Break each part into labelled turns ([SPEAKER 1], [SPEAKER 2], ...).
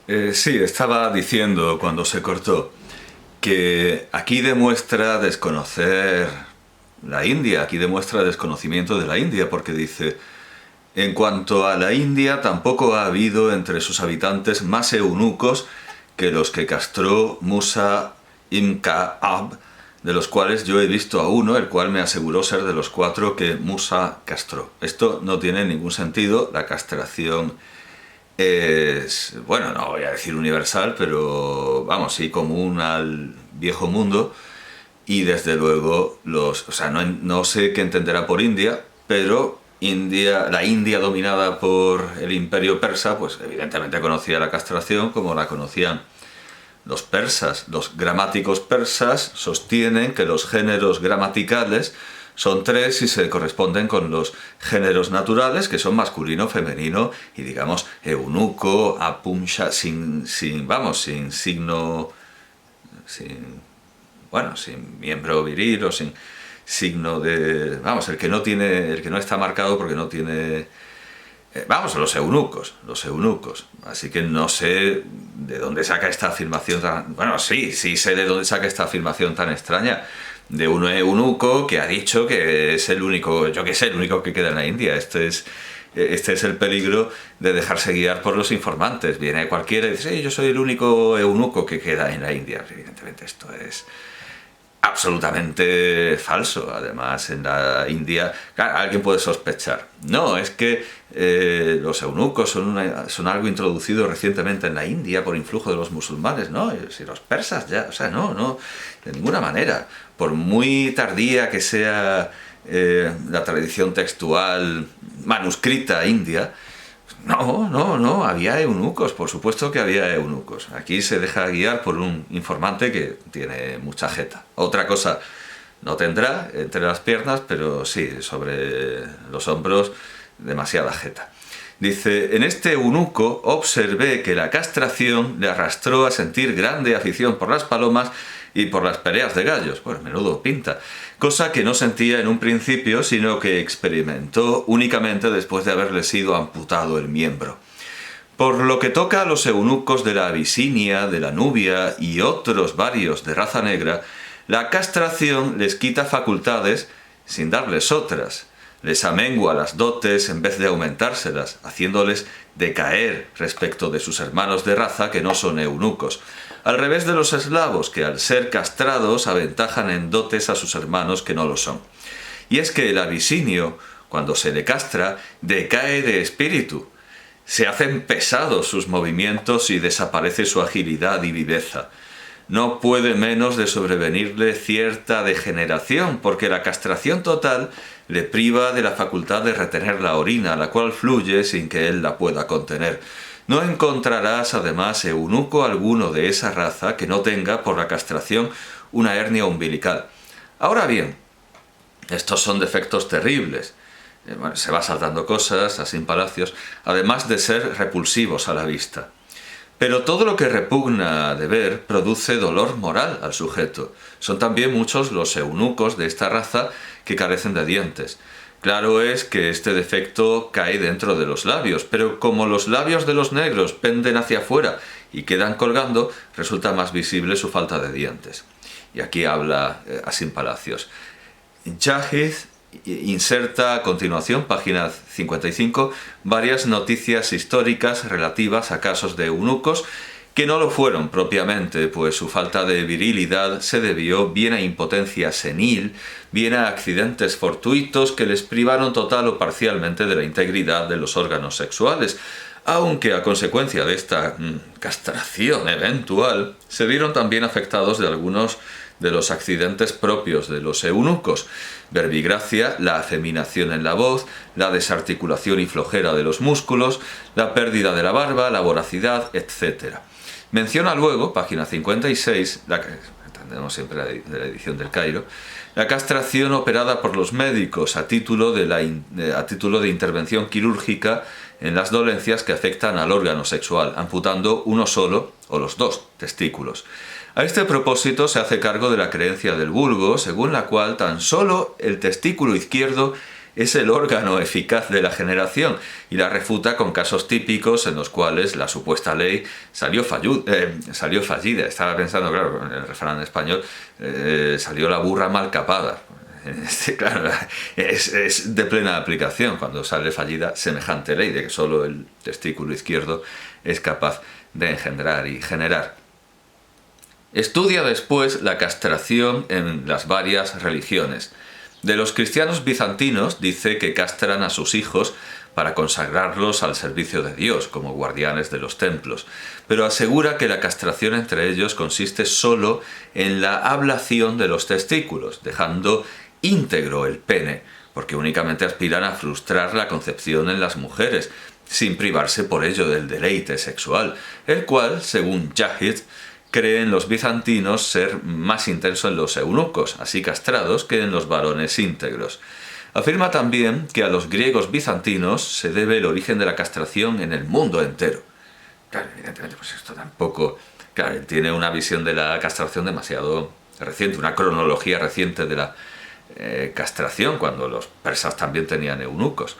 [SPEAKER 1] Sí, estaba diciendo cuando se cortó que aquí demuestra desconocer la India, aquí demuestra desconocimiento de la India, porque dice, en cuanto a la India, tampoco ha habido entre sus habitantes más eunucos que los que castró Musa Ibn Ka'ab, de los cuales yo he visto a uno, el cual me aseguró ser de los cuatro que Musa castró. Esto no tiene ningún sentido, la castración es, bueno, no voy a decir universal, pero vamos, sí, común al viejo mundo. Y desde luego, o sea, no sé qué entenderá por India, pero la India dominada por el imperio persa, pues evidentemente conocía la castración como la conocían los persas. Los gramáticos persas sostienen que los géneros gramaticales son tres y se corresponden con los géneros naturales, que son masculino, femenino y, digamos, eunuco, apunsha, sin signo, sin, bueno, sin miembro viril o sin signo de, vamos, el que no está marcado porque no tiene, vamos, los eunucos. Así que no sé de dónde saca esta afirmación tan, bueno, sí sé de dónde saca esta afirmación tan extraña de un eunuco que ha dicho que es el único, yo que sé, el único que queda en la India. Este es el peligro de dejarse guiar por los informantes. Viene cualquiera y dice, sí, yo soy el único eunuco que queda en la India. Evidentemente esto es absolutamente falso. Además, en la India, claro, alguien puede sospechar. No, es que los eunucos son algo introducido recientemente en la India por influjo de los musulmanes, ¿no? Si los persas ya, o sea, no, de ninguna manera. Por muy tardía que sea la tradición textual manuscrita india, no, había eunucos, por supuesto que había eunucos. Aquí se deja guiar por un informante que tiene mucha jeta. Otra cosa no tendrá entre las piernas, pero sí, sobre los hombros, demasiada jeta. Dice, en este eunuco observé que la castración le arrastró a sentir grande afición por las palomas y por las peleas de gallos. Bueno, menudo pinta. Cosa que no sentía en un principio, sino que experimentó únicamente después de haberle sido amputado el miembro. Por lo que toca a los eunucos de la Abisinia, de la Nubia y otros varios de raza negra, la castración les quita facultades sin darles otras. Les amengua las dotes en vez de aumentárselas, haciéndoles decaer respecto de sus hermanos de raza que no son eunucos, al revés de los eslavos, que al ser castrados aventajan en dotes a sus hermanos que no lo son. Y es que el abisinio, cuando se le castra, decae de espíritu, se hacen pesados sus movimientos y desaparece su agilidad y viveza. No puede menos de sobrevenirle cierta degeneración, porque la castración total le priva de la facultad de retener la orina, la cual fluye sin que él la pueda contener. No encontrarás, además, eunuco alguno de esa raza que no tenga, por la castración, una hernia umbilical. Ahora bien, estos son defectos terribles. Bueno, se va saltando cosas, así en palacios, además de ser repulsivos a la vista. Pero todo lo que repugna de ver produce dolor moral al sujeto. Son también muchos los eunucos de esta raza que carecen de dientes. Claro es que este defecto cae dentro de los labios, pero como los labios de los negros penden hacia afuera y quedan colgando, resulta más visible su falta de dientes. Y aquí habla Asim Palacios. Jahid inserta a continuación, página 55, varias noticias históricas relativas a casos de eunucos que no lo fueron propiamente, pues su falta de virilidad se debió bien a impotencia senil, bien a accidentes fortuitos que les privaron total o parcialmente de la integridad de los órganos sexuales, aunque a consecuencia de esta castración eventual se vieron también afectados de algunos de los accidentes propios de los eunucos: verbigracia, la afeminación en la voz, la desarticulación y flojera de los músculos, la pérdida de la barba, la voracidad, etc. Menciona luego, página 56, la que entendemos siempre de la edición del Cairo, la castración operada por los médicos a título de intervención quirúrgica en las dolencias que afectan al órgano sexual, amputando uno solo o los dos testículos. A este propósito se hace cargo de la creencia del vulgo, según la cual tan solo el testículo izquierdo es el órgano eficaz de la generación, y la refuta con casos típicos en los cuales la supuesta ley salió fallida. Estaba pensando, claro, en el refrán en español, salió la burra mal capada. Claro, es de plena aplicación cuando sale fallida semejante ley de que solo el testículo izquierdo es capaz de engendrar y generar. Estudia después la castración en las varias religiones. De los cristianos bizantinos dice que castran a sus hijos para consagrarlos al servicio de Dios como guardianes de los templos, pero asegura que la castración entre ellos consiste solo en la ablación de los testículos, dejando íntegro el pene, porque únicamente aspiran a frustrar la concepción en las mujeres, sin privarse por ello del deleite sexual, el cual, según Yahid, creen los bizantinos ser más intenso en los eunucos, así castrados, que en los varones íntegros. Afirma también que a los griegos bizantinos se debe el origen de la castración en el mundo entero. Claro, evidentemente, pues esto tampoco... Claro, él tiene una visión de la castración demasiado reciente, una cronología reciente de la castración, cuando los persas también tenían eunucos.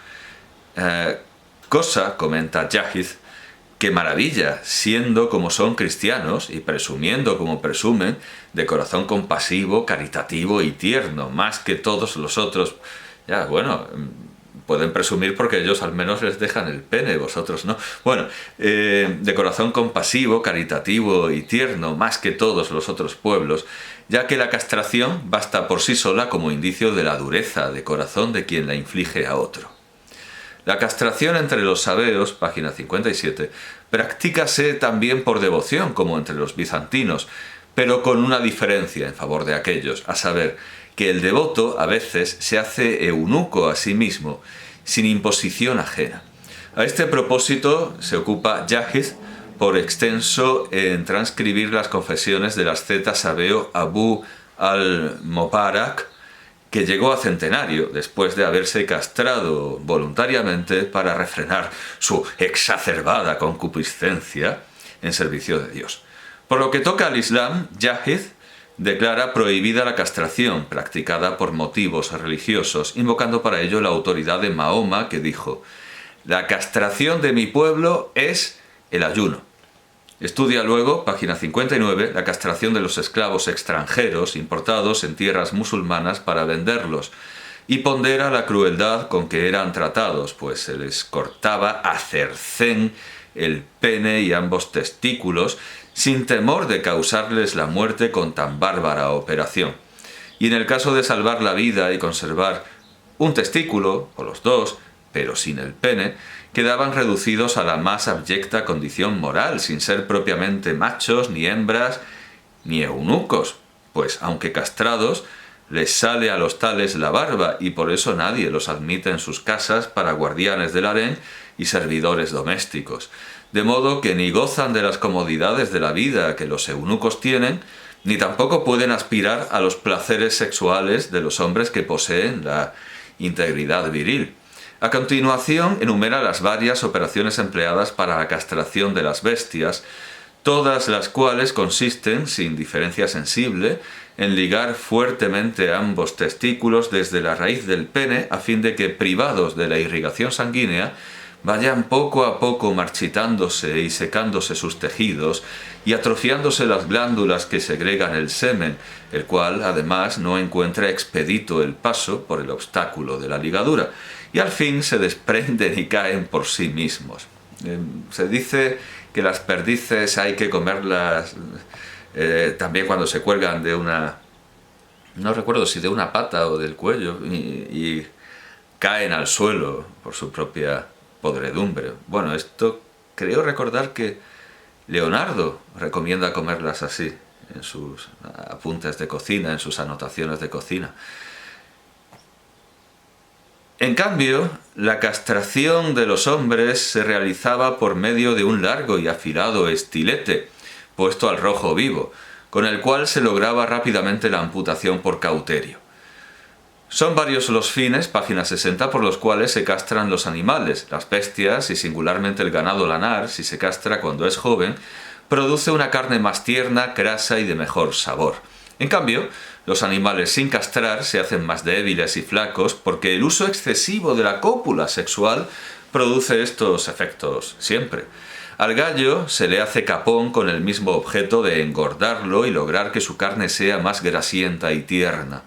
[SPEAKER 1] Cosa, comenta Yahid, que maravilla, siendo como son cristianos y presumiendo como presumen, de corazón compasivo, caritativo y tierno, más que todos los otros. Ya, bueno, pueden presumir porque ellos al menos les dejan el pene, vosotros no. Bueno, de corazón compasivo, caritativo y tierno, más que todos los otros pueblos, ya que la castración basta por sí sola como indicio de la dureza de corazón de quien la inflige a otro. La castración entre los sabeos, página 57, practícase también por devoción, como entre los bizantinos, pero con una diferencia en favor de aquellos, a saber, que el devoto a veces se hace eunuco a sí mismo, sin imposición ajena. A este propósito se ocupa Yahid por extenso en transcribir las confesiones del asceta sabeo Abu al-Mubarak, que llegó a centenario después de haberse castrado voluntariamente para refrenar su exacerbada concupiscencia en servicio de Dios. Por lo que toca al Islam, Yahid declara prohibida la castración practicada por motivos religiosos, invocando para ello la autoridad de Mahoma, que dijo: «La castración de mi pueblo es el ayuno». Estudia luego, página 59, la castración de los esclavos extranjeros importados en tierras musulmanas para venderlos, y pondera la crueldad con que eran tratados, pues se les cortaba a cercén el pene y ambos testículos, sin temor de causarles la muerte con tan bárbara operación. Y en el caso de salvar la vida y conservar un testículo, o los dos, pero sin el pene, quedaban reducidos a la más abyecta condición moral, sin ser propiamente machos, ni hembras, ni eunucos, pues, aunque castrados, les sale a los tales la barba, y por eso nadie los admite en sus casas para guardianes del harén y servidores domésticos. De modo que ni gozan de las comodidades de la vida que los eunucos tienen, ni tampoco pueden aspirar a los placeres sexuales de los hombres que poseen la integridad viril. A continuación enumera las varias operaciones empleadas para la castración de las bestias, todas las cuales consisten, sin diferencia sensible, en ligar fuertemente ambos testículos desde la raíz del pene a fin de que, privados de la irrigación sanguínea, vayan poco a poco marchitándose y secándose sus tejidos y atrofiándose las glándulas que segregan el semen, el cual además no encuentra expedito el paso por el obstáculo de la ligadura, y al fin se desprenden y caen por sí mismos. Se dice que las perdices hay que comerlas también cuando se cuelgan de una... no recuerdo si de una pata o del cuello, y caen al suelo por su propia podredumbre. Bueno, esto creo recordar que Leonardo recomienda comerlas así, en sus apuntes de cocina, en sus anotaciones de cocina. En cambio, la castración de los hombres se realizaba por medio de un largo y afilado estilete, puesto al rojo vivo, con el cual se lograba rápidamente la amputación por cauterio. Son varios los fines, página 60, por los cuales se castran los animales. Las bestias, y singularmente el ganado lanar, si se castra cuando es joven, produce una carne más tierna, grasa y de mejor sabor. En cambio, los animales sin castrar se hacen más débiles y flacos porque el uso excesivo de la cópula sexual produce estos efectos siempre. Al gallo se le hace capón con el mismo objeto de engordarlo y lograr que su carne sea más grasienta y tierna.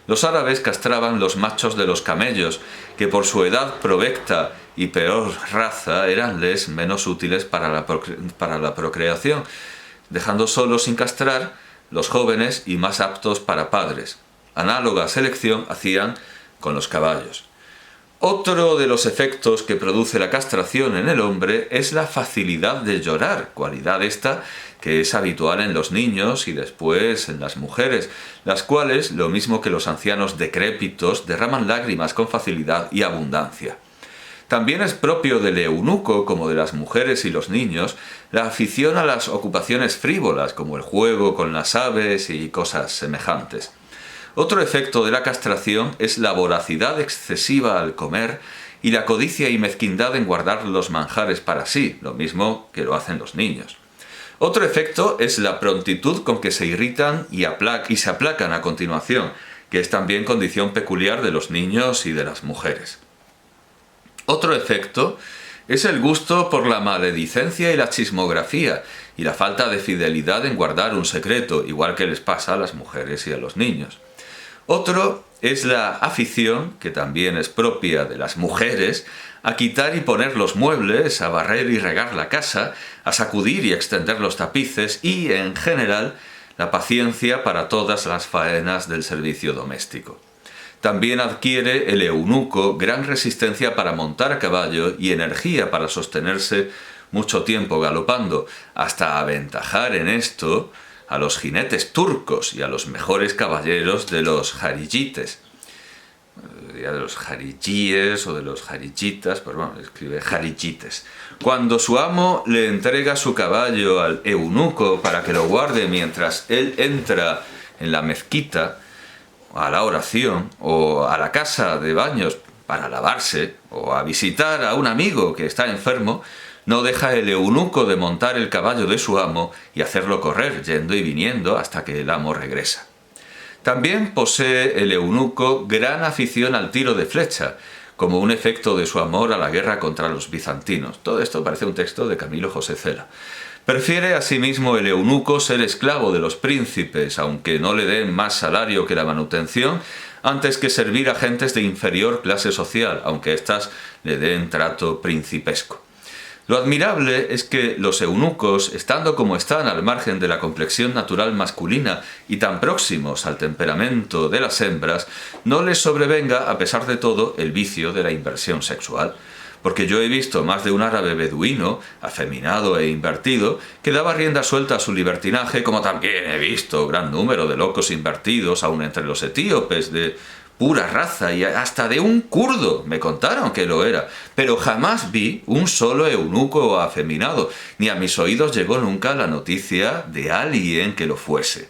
[SPEAKER 1] Los árabes castraban los machos de los camellos, que por su edad provecta y peor raza eranles menos útiles para la procreación, dejando solos sin castrar los jóvenes y más aptos para padres. Análoga selección hacían con los caballos. Otro de los efectos que produce la castración en el hombre es la facilidad de llorar, cualidad esta que es habitual en los niños y después en las mujeres, las cuales, lo mismo que los ancianos decrépitos, derraman lágrimas con facilidad y abundancia. También es propio del eunuco, como de las mujeres y los niños, la afición a las ocupaciones frívolas, como el juego con las aves y cosas semejantes. Otro efecto de la castración es la voracidad excesiva al comer y la codicia y mezquindad en guardar los manjares para sí, lo mismo que lo hacen los niños. Otro efecto es la prontitud con que se irritan y se aplacan a continuación, que es también condición peculiar de los niños y de las mujeres. Otro efecto es el gusto por la maledicencia y la chismografía y la falta de fidelidad en guardar un secreto, igual que les pasa a las mujeres y a los niños. Otro es la afición, que también es propia de las mujeres, a quitar y poner los muebles, a barrer y regar la casa, a sacudir y extender los tapices y, en general, la paciencia para todas las faenas del servicio doméstico. También adquiere el eunuco gran resistencia para montar a caballo y energía para sostenerse mucho tiempo galopando, hasta aventajar en esto a los jinetes turcos y a los mejores caballeros de los jariyites. De los jarilíes o de los jariyitas, pues bueno, escribe jariyites. Cuando su amo le entrega su caballo al eunuco para que lo guarde mientras él entra en la mezquita, a la oración o a la casa de baños para lavarse o a visitar a un amigo que está enfermo, no deja el eunuco de montar el caballo de su amo y hacerlo correr, yendo y viniendo hasta que el amo regresa. También posee el eunuco gran afición al tiro de flecha, como un efecto de su amor a la guerra contra los bizantinos. Todo esto parece un texto de Camilo José Cela. Prefiere asimismo el eunuco ser esclavo de los príncipes, aunque no le den más salario que la manutención, antes que servir a gentes de inferior clase social, aunque éstas le den trato principesco. Lo admirable es que los eunucos, estando como están al margen de la complexión natural masculina y tan próximos al temperamento de las hembras, no les sobrevenga, a pesar de todo, el vicio de la inversión sexual. Porque yo he visto más de un árabe beduino, afeminado e invertido, que daba rienda suelta a su libertinaje, como también he visto gran número de locos invertidos, aun entre los etíopes, de pura raza y hasta de un kurdo, me contaron que lo era, pero jamás vi un solo eunuco afeminado, ni a mis oídos llegó nunca la noticia de alguien que lo fuese.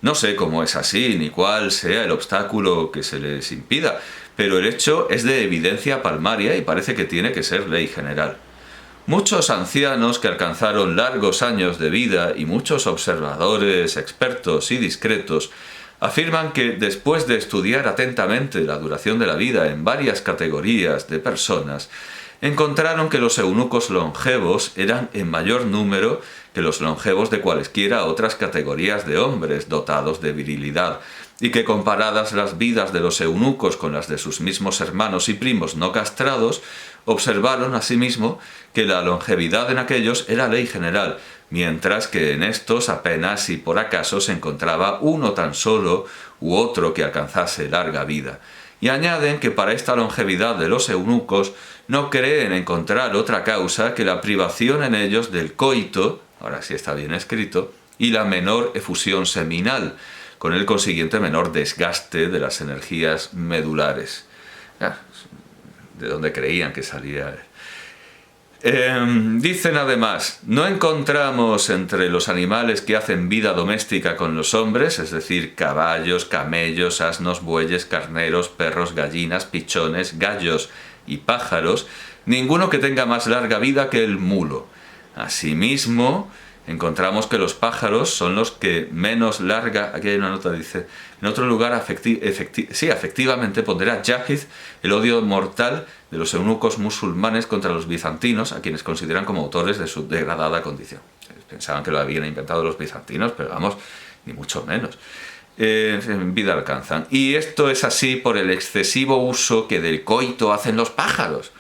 [SPEAKER 1] No sé cómo es así, ni cuál sea el obstáculo que se les impida, pero el hecho es de evidencia palmaria y parece que tiene que ser ley general. Muchos ancianos que alcanzaron largos años de vida y muchos observadores, expertos y discretos afirman que después de estudiar atentamente la duración de la vida en varias categorías de personas, encontraron que los eunucos longevos eran en mayor número que los longevos de cualesquiera otras categorías de hombres dotados de virilidad, y que comparadas las vidas de los eunucos con las de sus mismos hermanos y primos no castrados, observaron asimismo que la longevidad en aquellos era ley general, mientras que en estos apenas si por acaso se encontraba uno tan solo u otro que alcanzase larga vida. Y añaden que para esta longevidad de los eunucos no creen encontrar otra causa que la privación en ellos del coito, ahora sí está bien escrito, y la menor efusión seminal, con el consiguiente menor desgaste de las energías medulares. ¿De dónde creían que salía? Dicen además, no encontramos entre los animales que hacen vida doméstica con los hombres, es decir, caballos, camellos, asnos, bueyes, carneros, perros, gallinas, pichones, gallos y pájaros, ninguno que tenga más larga vida que el mulo. Asimismo, encontramos que los pájaros son los que menos larga, aquí hay una nota, dice, en otro lugar efectivamente pondera Jáhiz el odio mortal de los eunucos musulmanes contra los bizantinos, a quienes consideran como autores de su degradada condición. Pensaban que lo habían inventado los bizantinos, pero vamos, ni mucho menos. En vida alcanzan. Y esto es así por el excesivo uso que del coito hacen los pájaros.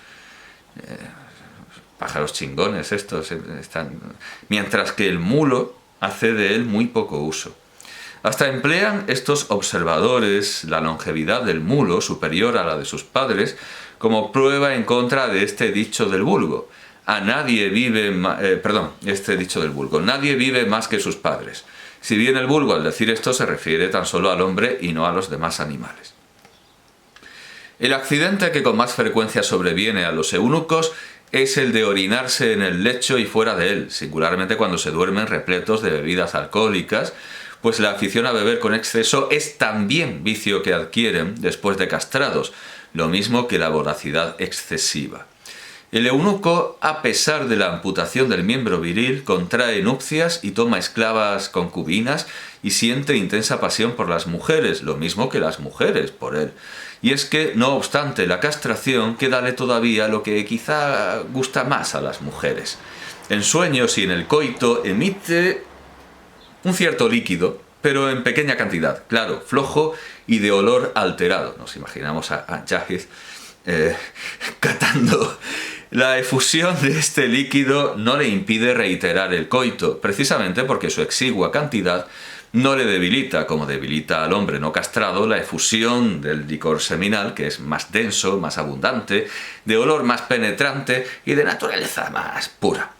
[SPEAKER 1] Pájaros chingones estos están, mientras que el mulo hace de él muy poco uso. Hasta emplean estos observadores la longevidad del mulo superior a la de sus padres como prueba en contra de este dicho del vulgo. Nadie vive más que sus padres. Si bien el vulgo al decir esto se refiere tan solo al hombre y no a los demás animales. El accidente que con más frecuencia sobreviene a los eunucos es el de orinarse en el lecho y fuera de él, singularmente cuando se duermen repletos de bebidas alcohólicas, pues la afición a beber con exceso es también vicio que adquieren después de castrados, lo mismo que la voracidad excesiva. El eunuco, a pesar de la amputación del miembro viril, contrae nupcias y toma esclavas concubinas y siente intensa pasión por las mujeres, lo mismo que las mujeres por él. Y es que, no obstante la castración, quédale todavía lo que quizá gusta más a las mujeres. En sueños y en el coito emite un cierto líquido, pero en pequeña cantidad, claro, flojo y de olor alterado. Nos imaginamos a Jáhiz catando. La efusión de este líquido no le impide reiterar el coito, precisamente porque su exigua cantidad no le debilita, como debilita al hombre no castrado, la efusión del licor seminal, que es más denso, más abundante, de olor más penetrante y de naturaleza más pura.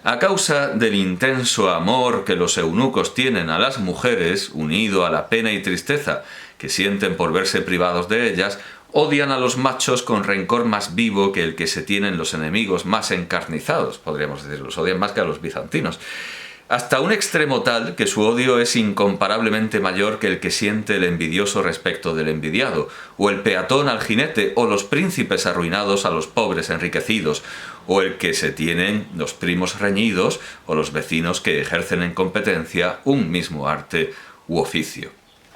[SPEAKER 1] A causa del intenso amor que los eunucos tienen a las mujeres, unido a la pena y tristeza que sienten por verse privados de ellas, odian a los machos con rencor más vivo que el que se tienen los enemigos más encarnizados, podríamos decir, los odian más que a los bizantinos. Hasta un extremo tal que su odio es incomparablemente mayor que el que siente el envidioso respecto del envidiado, o el peatón al jinete, o los príncipes arruinados a los pobres enriquecidos, o el que se tienen los primos reñidos, o los vecinos que ejercen en competencia un mismo arte u oficio.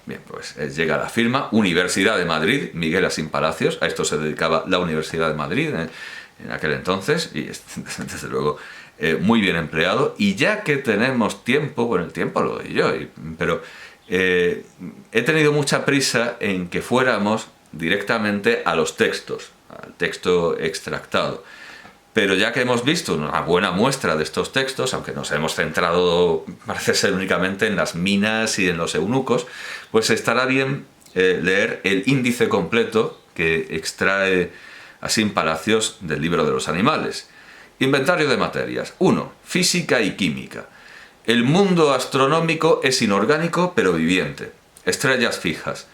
[SPEAKER 1] Bien, pues llega la firma, Universidad de Madrid, Miguel Asín Palacios, a esto se dedicaba la Universidad de Madrid en aquel entonces, y desde luego muy bien empleado. Y ya que tenemos tiempo, bueno, el tiempo lo doy yo, pero he tenido mucha prisa en que fuéramos directamente a los textos, al texto extractado. Pero ya que hemos visto una buena muestra de estos textos, aunque nos hemos centrado, parece ser, únicamente en las minas y en los eunucos, pues estará bien leer el índice completo que extrae Asín Palacios del Libro de los Animales. Inventario de materias. 1. Física y química. El mundo astronómico es inorgánico pero viviente. Estrellas fijas.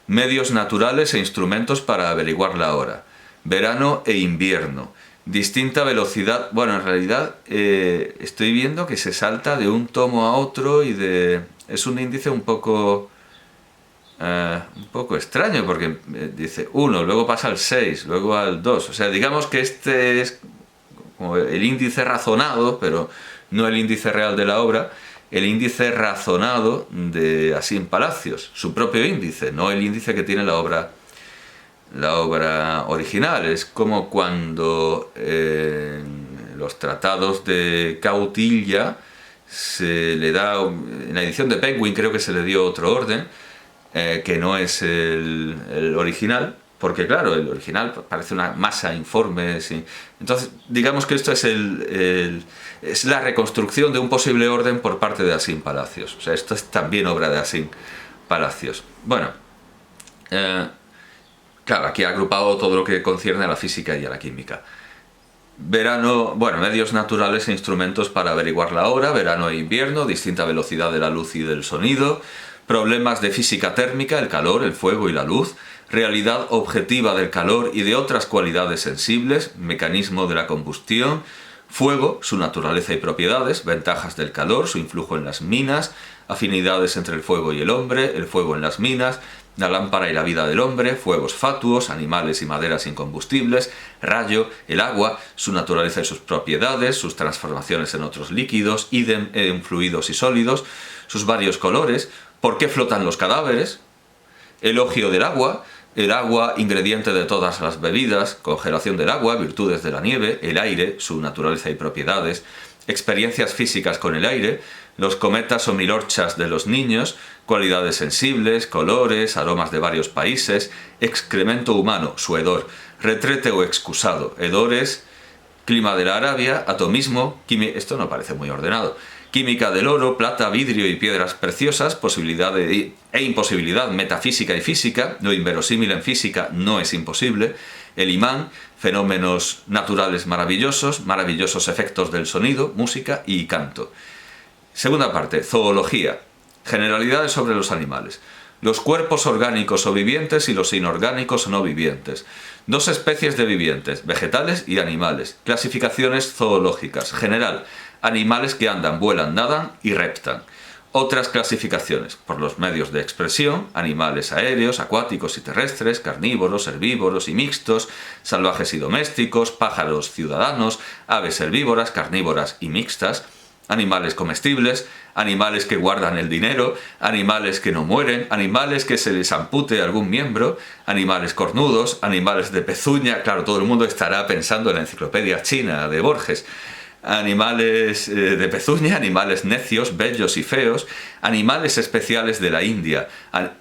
[SPEAKER 1] Medios naturales e instrumentos para averiguar la hora. Verano e invierno. Distinta velocidad. Bueno, en realidad estoy viendo que se salta de un tomo a otro y es un índice un poco extraño, porque dice 1, luego pasa al 6, luego al 2. O sea, digamos que este es como el índice razonado, pero no el índice real de la obra, el índice razonado de Asín Palacios, su propio índice, no el índice que tiene la obra original. Es como cuando en los tratados de Cautilla se le da, en la edición de Penguin creo que se le dio otro orden, que no es el original, porque claro, el original parece una masa informe, ¿sí? Entonces digamos que esto es la reconstrucción de un posible orden por parte de Asín Palacios. O sea, esto es también obra de Asín Palacios. Bueno, claro, aquí ha agrupado todo lo que concierne a la física y a la química. Verano, bueno, medios naturales e instrumentos para averiguar la hora, verano e invierno, distinta velocidad de la luz y del sonido, problemas de física térmica, el calor, el fuego y la luz, realidad objetiva del calor y de otras cualidades sensibles, mecanismo de la combustión, fuego, su naturaleza y propiedades, ventajas del calor, su influjo en las minas, afinidades entre el fuego y el hombre, el fuego en las minas, la lámpara y la vida del hombre, fuegos fatuos, animales y maderas incombustibles, rayo, el agua, su naturaleza y sus propiedades, sus transformaciones en otros líquidos, idem en fluidos y sólidos, sus varios colores, por qué flotan los cadáveres, elogio del agua, el agua, ingrediente de todas las bebidas, congelación del agua, virtudes de la nieve, el aire, su naturaleza y propiedades, experiencias físicas con el aire, los cometas o milorchas de los niños, cualidades sensibles, colores, aromas de varios países, excremento humano, su hedor, retrete o excusado, hedores, clima de la Arabia, atomismo, esto no parece muy ordenado, química del oro, plata, vidrio y piedras preciosas, posibilidad e imposibilidad metafísica y física, lo inverosímil en física no es imposible, el imán, fenómenos naturales maravillosos, maravillosos efectos del sonido, música y canto. Segunda parte, zoología, generalidades sobre los animales. Los cuerpos orgánicos o vivientes y los inorgánicos o no vivientes. Dos especies de vivientes, vegetales y animales. Clasificaciones zoológicas. General, animales que andan, vuelan, nadan y reptan. Otras clasificaciones, por los medios de expresión, animales aéreos, acuáticos y terrestres, carnívoros, herbívoros y mixtos, salvajes y domésticos, pájaros ciudadanos, aves herbívoras, carnívoras y mixtas, animales comestibles, animales que guardan el dinero, animales que no mueren, animales que se les ampute algún miembro, animales cornudos, animales de pezuña, claro, todo el mundo estará pensando en la enciclopedia china de Borges, animales de pezuña, animales necios, bellos y feos, animales especiales de la India,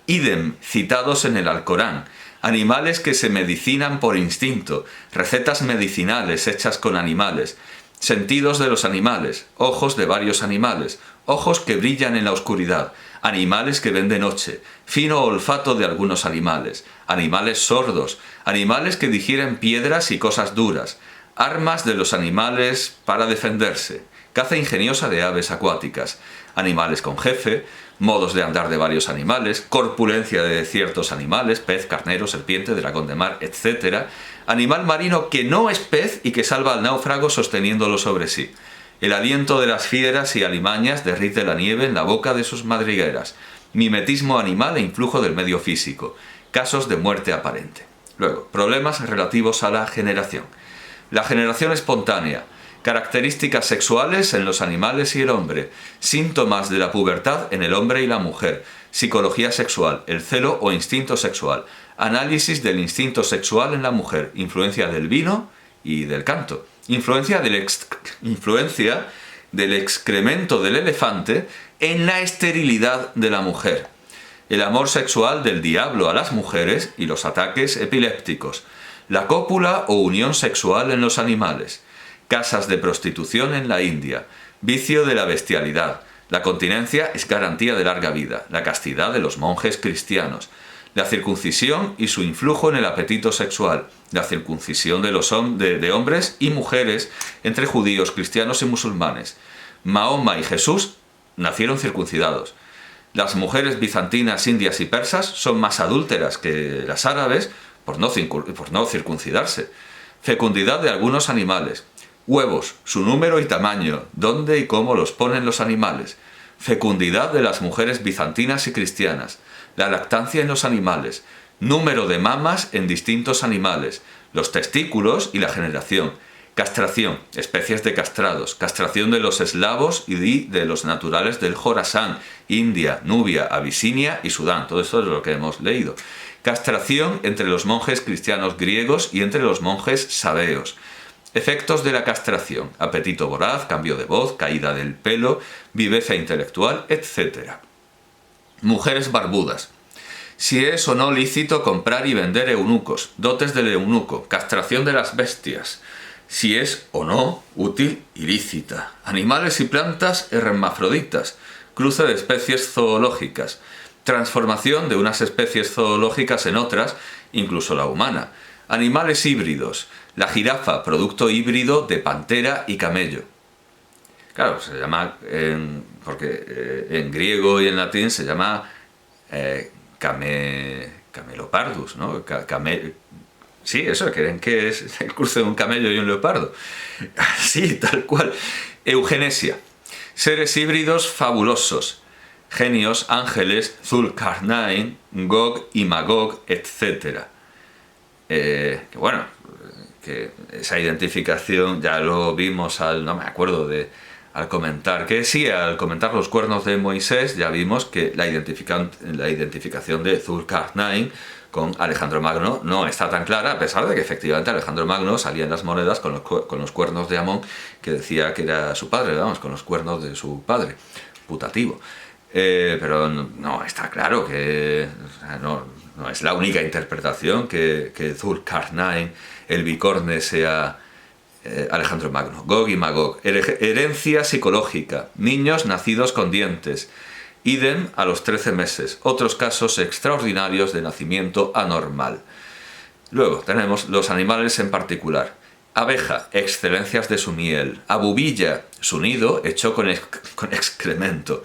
[SPEAKER 1] idem citados en el Alcorán, animales que se medicinan por instinto, recetas medicinales hechas con animales, sentidos de los animales, ojos de varios animales, ojos que brillan en la oscuridad, animales que ven de noche, fino olfato de algunos animales, animales sordos, animales que digieren piedras y cosas duras, armas de los animales para defenderse, caza ingeniosa de aves acuáticas, animales con jefe, modos de andar de varios animales, corpulencia de ciertos animales, pez, carnero, serpiente, dragón de mar, etc., animal marino que no es pez y que salva al náufrago sosteniéndolo sobre sí. El aliento de las fieras y alimañas derrite la nieve en la boca de sus madrigueras. Mimetismo animal e influjo del medio físico. Casos de muerte aparente. Luego, problemas relativos a la generación. La generación espontánea. Características sexuales en los animales y el hombre. Síntomas de la pubertad en el hombre y la mujer. Psicología sexual, el celo o instinto sexual. Análisis del instinto sexual en la mujer. Influencia del vino y del canto. Influencia del excremento del elefante en la esterilidad de la mujer. El amor sexual del diablo a las mujeres y los ataques epilépticos. La cópula o unión sexual en los animales. Casas de prostitución en la India. Vicio de la bestialidad. La continencia es garantía de larga vida. La castidad de los monjes cristianos. La circuncisión y su influjo en el apetito sexual. La circuncisión de hombres y mujeres entre judíos, cristianos y musulmanes. Mahoma y Jesús nacieron circuncidados. Las mujeres bizantinas, indias y persas son más adúlteras que las árabes por no circuncidarse. Fecundidad de algunos animales. Huevos, su número y tamaño, dónde y cómo los ponen los animales. Fecundidad de las mujeres bizantinas y cristianas. La lactancia en los animales. Número de mamas en distintos animales. Los testículos y la generación. Castración, especies de castrados. Castración de los eslavos y de los naturales del Jorasán, India, Nubia, Abisinia y Sudán. Todo esto es lo que hemos leído. Castración entre los monjes cristianos griegos y entre los monjes sabeos. Efectos de la castración, apetito voraz, cambio de voz, caída del pelo, viveza intelectual, etc. Mujeres barbudas. Si es o no lícito comprar y vender eunucos, dotes del eunuco, castración de las bestias. Si es o no útil y lícita. Animales y plantas hermafroditas, cruce de especies zoológicas, transformación de unas especies zoológicas en otras, incluso la humana. Animales híbridos. La jirafa, producto híbrido de pantera y camello. Claro, se llama, porque en griego y en latín se llama camelopardus, ¿no? Sí, eso, creen que es el cruce de un camello y un leopardo. Sí, tal cual. Eugenesia. Seres híbridos fabulosos. genios, ángeles, Zulkarnain, Gog y Magog, etc. Que bueno, que esa identificación ya lo vimos no me acuerdo al comentar los cuernos de Moisés, ya vimos que la identificación de Zulkarnain con Alejandro Magno no está tan clara, a pesar de que efectivamente Alejandro Magno salía en las monedas con los cuernos de Amón, que decía que era su padre, vamos, con los cuernos de su padre, putativo. Pero no está claro que no es la única interpretación que Zulkarnain, el bicorne, sea Alejandro Magno. Gog y Magog, herencia psicológica, niños nacidos con dientes, idem a los 13 meses, otros casos extraordinarios de nacimiento anormal. Luego tenemos los animales en particular. Abeja, excelencias de su miel. Abubilla, su nido hecho con excremento.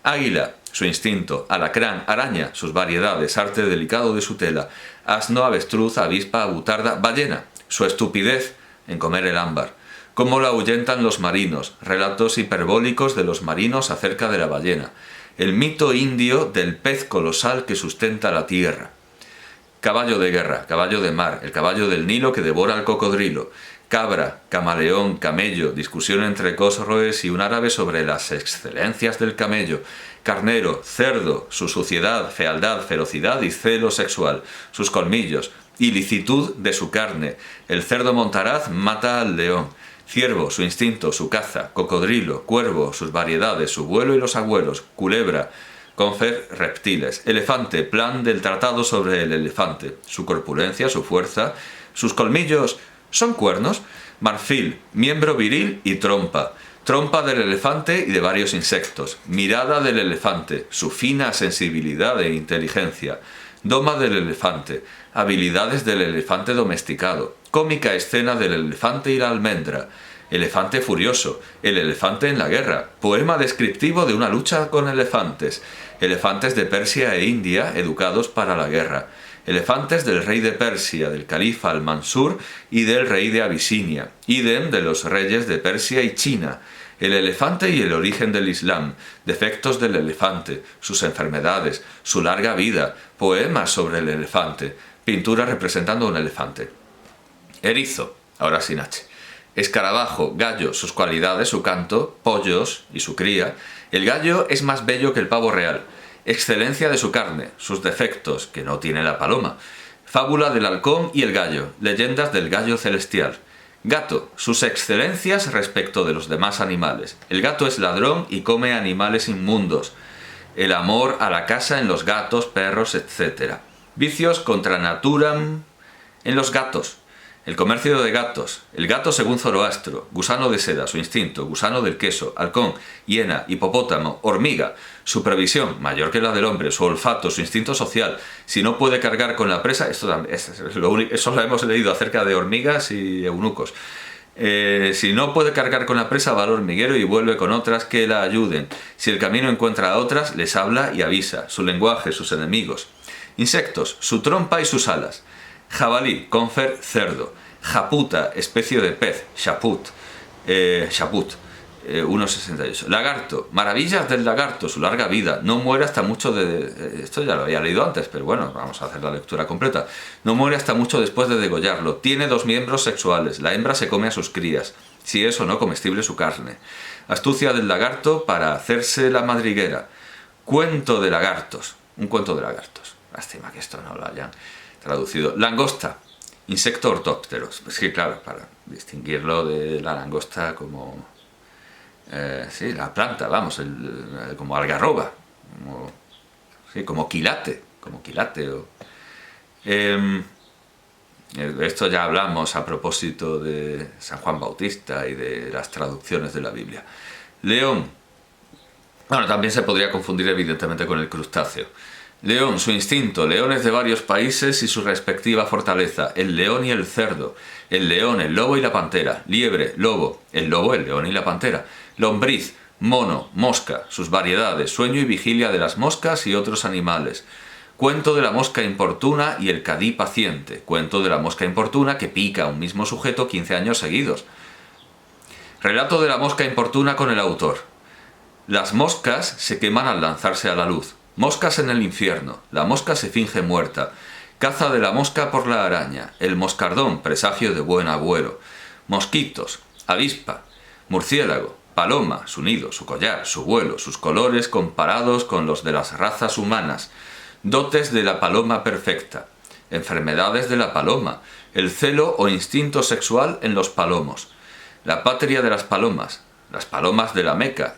[SPEAKER 1] Águila, su instinto. Alacrán, araña, sus variedades, arte delicado de su tela. Asno, avestruz, avispa, abutarda, ballena, su estupidez en comer el ámbar. Cómo la ahuyentan los marinos, relatos hiperbólicos de los marinos acerca de la ballena. El mito indio del pez colosal que sustenta la tierra. Caballo de guerra, caballo de mar, el caballo del Nilo que devora al cocodrilo. Cabra, camaleón, camello, discusión entre cosroes y un árabe sobre las excelencias del camello. Carnero, cerdo, su suciedad, fealdad, ferocidad y celo sexual. Sus colmillos, ilicitud de su carne. El cerdo montaraz mata al león. Ciervo, su instinto, su caza. Cocodrilo, cuervo, sus variedades, su vuelo y los agüeros. Culebra, Confer, reptiles. Elefante, plan del tratado sobre el elefante. Su corpulencia, su fuerza. Sus colmillos son cuernos. Marfil, miembro viril y trompa. Trompa del elefante y de varios insectos. Mirada del elefante. Su fina sensibilidad e inteligencia. Doma del elefante. Habilidades del elefante domesticado. Cómica escena del elefante y la almendra. Elefante furioso. El elefante en la guerra. Poema descriptivo de una lucha con elefantes. Elefantes de Persia e India educados para la guerra. Elefantes del rey de Persia, del califa al-Mansur y del rey de Abisinia. Idem de los reyes de Persia y China. El elefante y el origen del Islam. Defectos del elefante. Sus enfermedades. Su larga vida. Poemas sobre el elefante. Pintura representando un elefante. Erizo, ahora sin H. Escarabajo, gallo, sus cualidades, su canto, pollos y su cría. El gallo es más bello que el pavo real. Excelencia de su carne, sus defectos, que no tiene la paloma. Fábula del halcón y el gallo, leyendas del gallo celestial. Gato, sus excelencias respecto de los demás animales. El gato es ladrón y come animales inmundos. El amor a la casa en los gatos, perros, etc. Vicios contra naturam en los gatos. El comercio de gatos. El gato según Zoroastro. Gusano de seda, su instinto. Gusano del queso. Halcón, hiena, hipopótamo, hormiga. Su previsión, mayor que la del hombre. Su olfato, su instinto social. Si no puede cargar con la presa, eso lo hemos leído acerca de hormigas y eunucos. Si no puede cargar con la presa, va al hormiguero y vuelve con otras que la ayuden. Si el camino encuentra a otras, les habla y avisa. Su lenguaje, sus enemigos. Insectos, su trompa y sus alas. Jabalí, confer, cerdo. Japuta, especie de pez, shaput, 1,68. Lagarto, maravillas del lagarto, su larga vida. No muere hasta mucho de... Esto ya lo había leído antes, pero bueno, vamos a hacer la lectura completa. No muere hasta mucho después de degollarlo. Tiene 2 miembros sexuales. La hembra se come a sus crías, si es o no comestible su carne. Astucia del lagarto para hacerse la madriguera. Cuento de lagartos. Un cuento de lagartos. Lástima que esto no lo hayan traducido. Langosta, insecto ortóptero. Es que claro, para distinguirlo de la langosta como... sí, la planta, vamos, como algarroba, como quilate, esto ya hablamos a propósito de San Juan Bautista y de las traducciones de la Biblia. León, bueno, también se podría confundir evidentemente con el crustáceo. León, su instinto, leones de varios países y su respectiva fortaleza, el león y el cerdo, el león, el lobo y la pantera, liebre, lobo, el lobo, el león y la pantera, lombriz, mono, mosca, sus variedades, sueño y vigilia de las moscas y otros animales, cuento de la mosca importuna y el cadí paciente, cuento de la mosca importuna que pica a un mismo sujeto 15 años seguidos, relato de la mosca importuna con el autor. Las moscas se queman al lanzarse a la luz. Moscas en el infierno. La mosca se finge muerta. Caza de la mosca por la araña. El moscardón, presagio de buen agüero. Mosquitos, avispa, murciélago, paloma, su nido, su collar, su vuelo, sus colores comparados con los de las razas humanas. Dotes de la paloma perfecta. Enfermedades de la paloma. El celo o instinto sexual en los palomos. La patria de las palomas de la Meca,